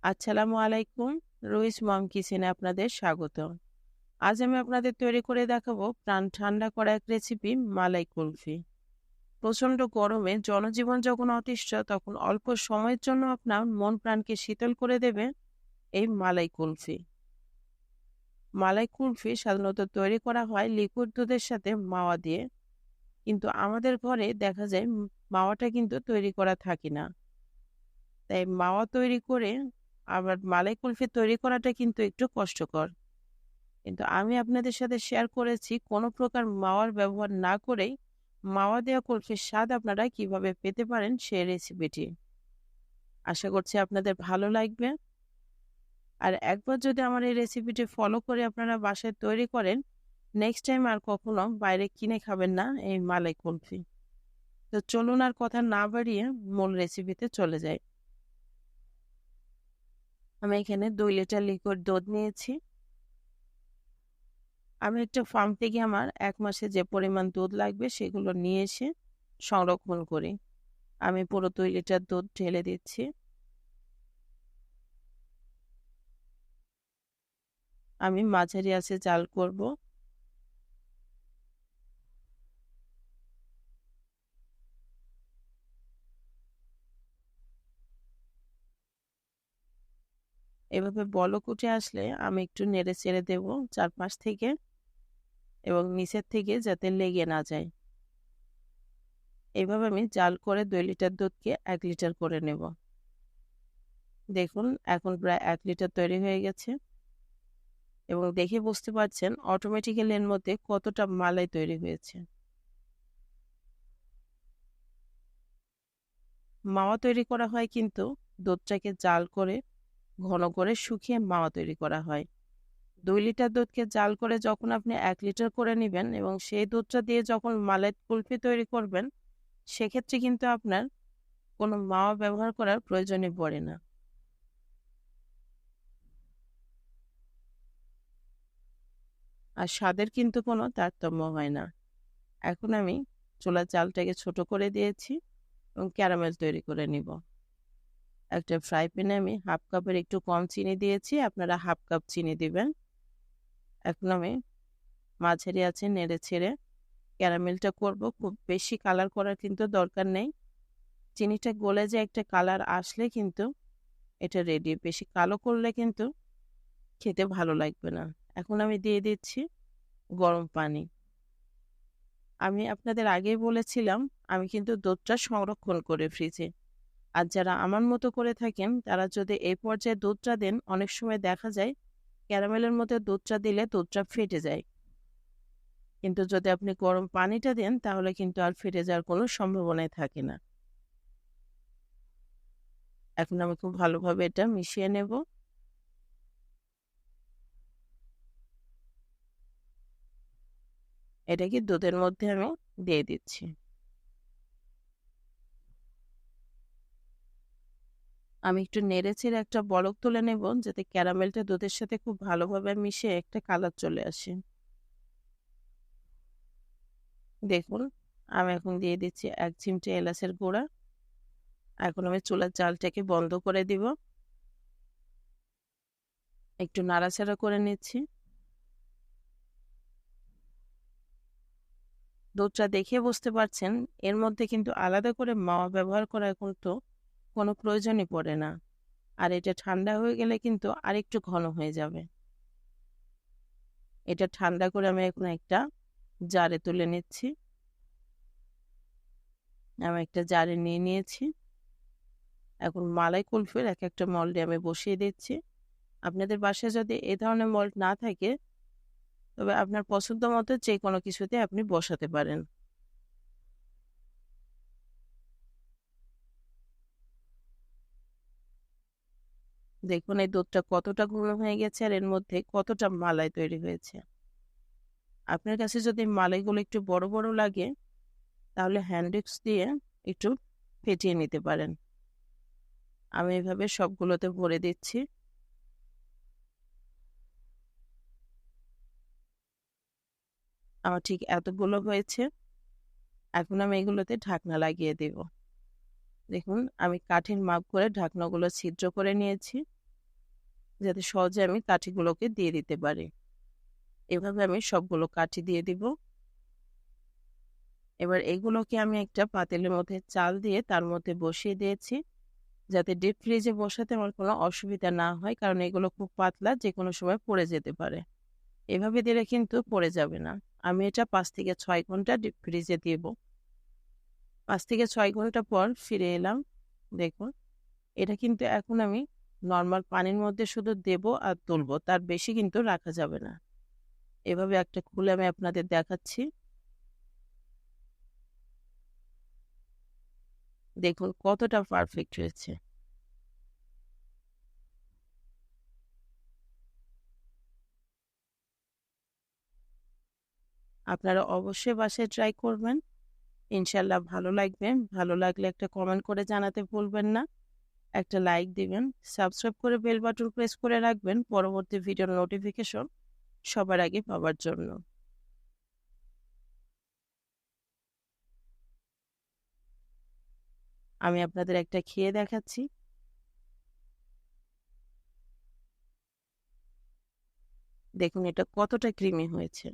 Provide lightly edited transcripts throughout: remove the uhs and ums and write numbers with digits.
আসসালামু আলাইকুম। রুইস মম কিচেনে আপনাদের স্বাগত। আজ আমি আপনাদের তৈরি করে দেখাবো প্রাণ ঠান্ডা করা এক রেসিপি মালাই কুলফি। প্রচণ্ড গরমে জনজীবন যখন অতিষ্ঠ তখন অল্প সময়ের জন্য আপনার মন প্রাণকে শীতল করে দেবে এই মালাই কুলফি। মালাই কুলফি সাধারণত তৈরি করা হয় লিকুইড দুধের সাথে মাওয়া দিয়ে, কিন্তু আমাদের ঘরে দেখা যায় মাওয়াটা কিন্তু তৈরি করা থাকে না। তাই মাওয়া তৈরি করে আবার মালাই কুলফি তৈরি করাটা কিন্তু একটু কষ্টকর। কিন্তু আমি আপনাদের সাথে শেয়ার করেছি কোনো প্রকার মাওয়ার ব্যবহার না করেই মাওয়া দেওয়া কুলফির স্বাদ আপনারা কিভাবে পেতে পারেন সেই রেসিপিটি। আশা করছি আপনাদের ভালো লাগবে। আর একবার যদি আমার এই রেসিপিটি ফলো করে আপনারা বাসায় তৈরি করেন, নেক্সট টাইম আর কখনো বাইরে কিনে খাবেন না এই মালাই কুলফি। তো চলুন আর কথা না বাড়িয়ে মূল রেসিপিতে চলে যাই। আমি এখানে 2 লিটার লিকুইড দুধ নিয়েছি। আমি একটা ফার্ম থেকে আমার 1 মাসে যে পরিমাণ দুধ লাগবে সেগুলো নিয়ে এসে সংরক্ষণ করি। আমি পুরো 2 লিটার দুধ ঢেলে দিচ্ছি। আমি মাঝারি আঁচে জাল করব। এভাবে বলক উঠে আসলে আমি একটু নেড়ে চেড়ে দেব চারপাশ থেকে, এবং নিচের থেকে যাতে লেগে না যায়। এভাবে আমি জাল করে 2 লিটার দুধকে 1 লিটার করে নেব। দেখুন এখন প্রায় 1 লিটার তৈরি হয়ে গেছে, এবং দেখে বুঝতে পারছেন অটোমেটিক্যালি এর মধ্যে কতটা মালাই তৈরি হয়েছে। মাওয়া তৈরি করা হয় কিন্তু দুধটাকে জাল করে ঘন করে শুকিয়ে মাওয়া তৈরি করা হয়। 2 লিটার দুধকে জাল করে যখন আপনি 1 লিটার করে নিবেন এবং সেই দুধটা দিয়ে যখন মালাই কুলফি তৈরি করবেন, সেক্ষেত্রে কিন্তু আপনার কোনো মাওয়া ব্যবহার করার প্রয়োজনই পড়ে না। আর স্বাদের কিন্তু কোনো তারতম্য হয় না। এখন আমি চুলার জালটাকে ছোট করে দিয়েছি এবং ক্যারামেল তৈরি করে নিব। একটা ফ্রাই প্যানে আমি 1/2 কাপের একটু কম চিনি দিয়েছি, আপনারা 1/2 কাপ চিনি দিবেন। এখন আমি মাঝারি আঁচে নেড়ে ছেড়ে ক্যারামেলটা করব। খুব বেশি কালার করার কিন্তু দরকার নেই। চিনিটা গলে যে একটা কালার আসলে কিন্তু এটা রেডি। বেশি কালো করলে কিন্তু খেতে ভালো লাগবে না। এখন আমি দিয়ে দিচ্ছি গরম পানি। আমি আপনাদের আগেই বলেছিলাম আমি কিন্তু দুধটা সংরক্ষণ করে ফ্রিজে। আর যারা আমার মতো করে থাকেন তারা যদি এই পর্যায়ে দুধটা দেন, অনেক সময় দেখা যায় ক্যারামেলের মধ্যে দুধটা দিলে দুধটা ফেটে যায়। কিন্তু যদি আপনি গরম পানিটা দেন তাহলে কিন্তু আর ফেটে যাওয়ার কোনো সম্ভাবনাই থাকে না। এখন আমি খুব ভালোভাবে এটা মিশিয়ে নেব। এটাকে দুধের মধ্যে আমি দিয়ে দিচ্ছি। আমি একটু নেড়েচেড়ে একটা বলক তুলে নেব যাতে ক্যারামেলটা দুধের সাথে খুব ভালোভাবে মিশে একটা কালার চলে আসে। দেখুন আমি এখন দিয়ে দিচ্ছি 1 চিমটে এলাচের গুঁড়া। এখন আমি চুলার জালটাকে বন্ধ করে দিব। একটু নাড়াচাড়া করে নিচ্ছি। দুধটা দেখে বুঝতে পারছেন এর মধ্যে কিন্তু আলাদা করে মাওয়া ব্যবহার করার কিন্তু কোনো প্রয়োজনই পড়ে না। আর এটা ঠান্ডা হয়ে গেলে কিন্তু আরেকটু ঘন হয়ে যাবে। এটা ঠান্ডা করে আমি এখন একটা জারে তুলে নিচ্ছি। আমি একটা জারে নিয়ে নিয়েছি। এখন মালাই কুলফির এক একটা মল্ডে আমি বসিয়ে দিচ্ছি। আপনাদের বাসায় যদি এ ধরনের মল্ড না থাকে তবে আপনার পছন্দ মতো যে কোনো কিছুতে আপনি বসাতে পারেন। দেখুন এই দুধটা কতটা ঘন হয়ে গেছে আর এর মধ্যে কতটা মালাই তৈরি হয়েছে। আপনার কাছে যদি মালাইগুলো একটু বড় বড় লাগে তাহলে হ্যান্ড উইক্স দিয়ে একটু ফেটিয়ে নিতে পারেন। আমি এভাবে সবগুলোতে ভরে দিচ্ছি। আমার ঠিক এতগুলো হয়েছে। এখন আমি এগুলোতে ঢাকনা লাগিয়ে দেব। দেখুন আমি কাঠের মাপ করে ঢাকনাগুলো ছিদ্র করে নিয়েছি। যাতে সহজে আমি কাঠিগুলোকে দিয়ে দিতে পারি। এভাবে আমি সবগুলো কাঠি দিয়ে দিব। এবার এগুলোকে আমি একটা পাতিলের মধ্যে চাল দিয়ে তার মধ্যে বসিয়ে দিয়েছি, যাতে ডিপ ফ্রিজে বসাতে আমার কোনো অসুবিধা না হয়, কারণ এগুলো খুব পাতলা, যেকোনো সময় পড়ে যেতে পারে। এভাবে দিলে কিন্তু পড়ে যাবে না। আমি এটা 5 থেকে 6 ঘন্টা ডিপ ফ্রিজে দিব। 5 থেকে 6 ঘন্টা পর ফিরে এলাম। দেখুন, এটা কিন্তু এখন আমি নরমাল পানির মধ্যে শুধু দেব আর তুলব, তার বেশি কিন্তু রাখা যাবে না। এভাবে একটা খুলে আমি আপনাদের দেখাচ্ছি। দেখুন কতটা পারফেক্ট হয়েছে। আপনারা অবশ্যই বাসায় ট্রাই করবেন। ইনশাল্লাহ ভালো লাগবে। ভালো লাগলে একটা কমেন্ট করে জানাতে ভুলবেন না। একটা লাইক দিবেন, সাবস্ক্রাইব করে বেল বাটন প্রেস করে রাখবেন পরবর্তী ভিডিওর নোটিফিকেশন সবার আগে পাওয়ার জন্য। আমি আপনাদের একটা খেয়ে দেখাচ্ছি। দেখুন এটা কতটা ক্রিমি হয়েছে।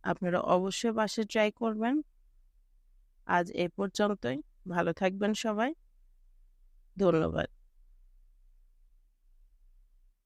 আপনারা অবশ্যই বাসায় ট্রাই করবেন। আজ এ পর্যন্তই। ভালো থাকবেন সবাই। ধন্যবাদ।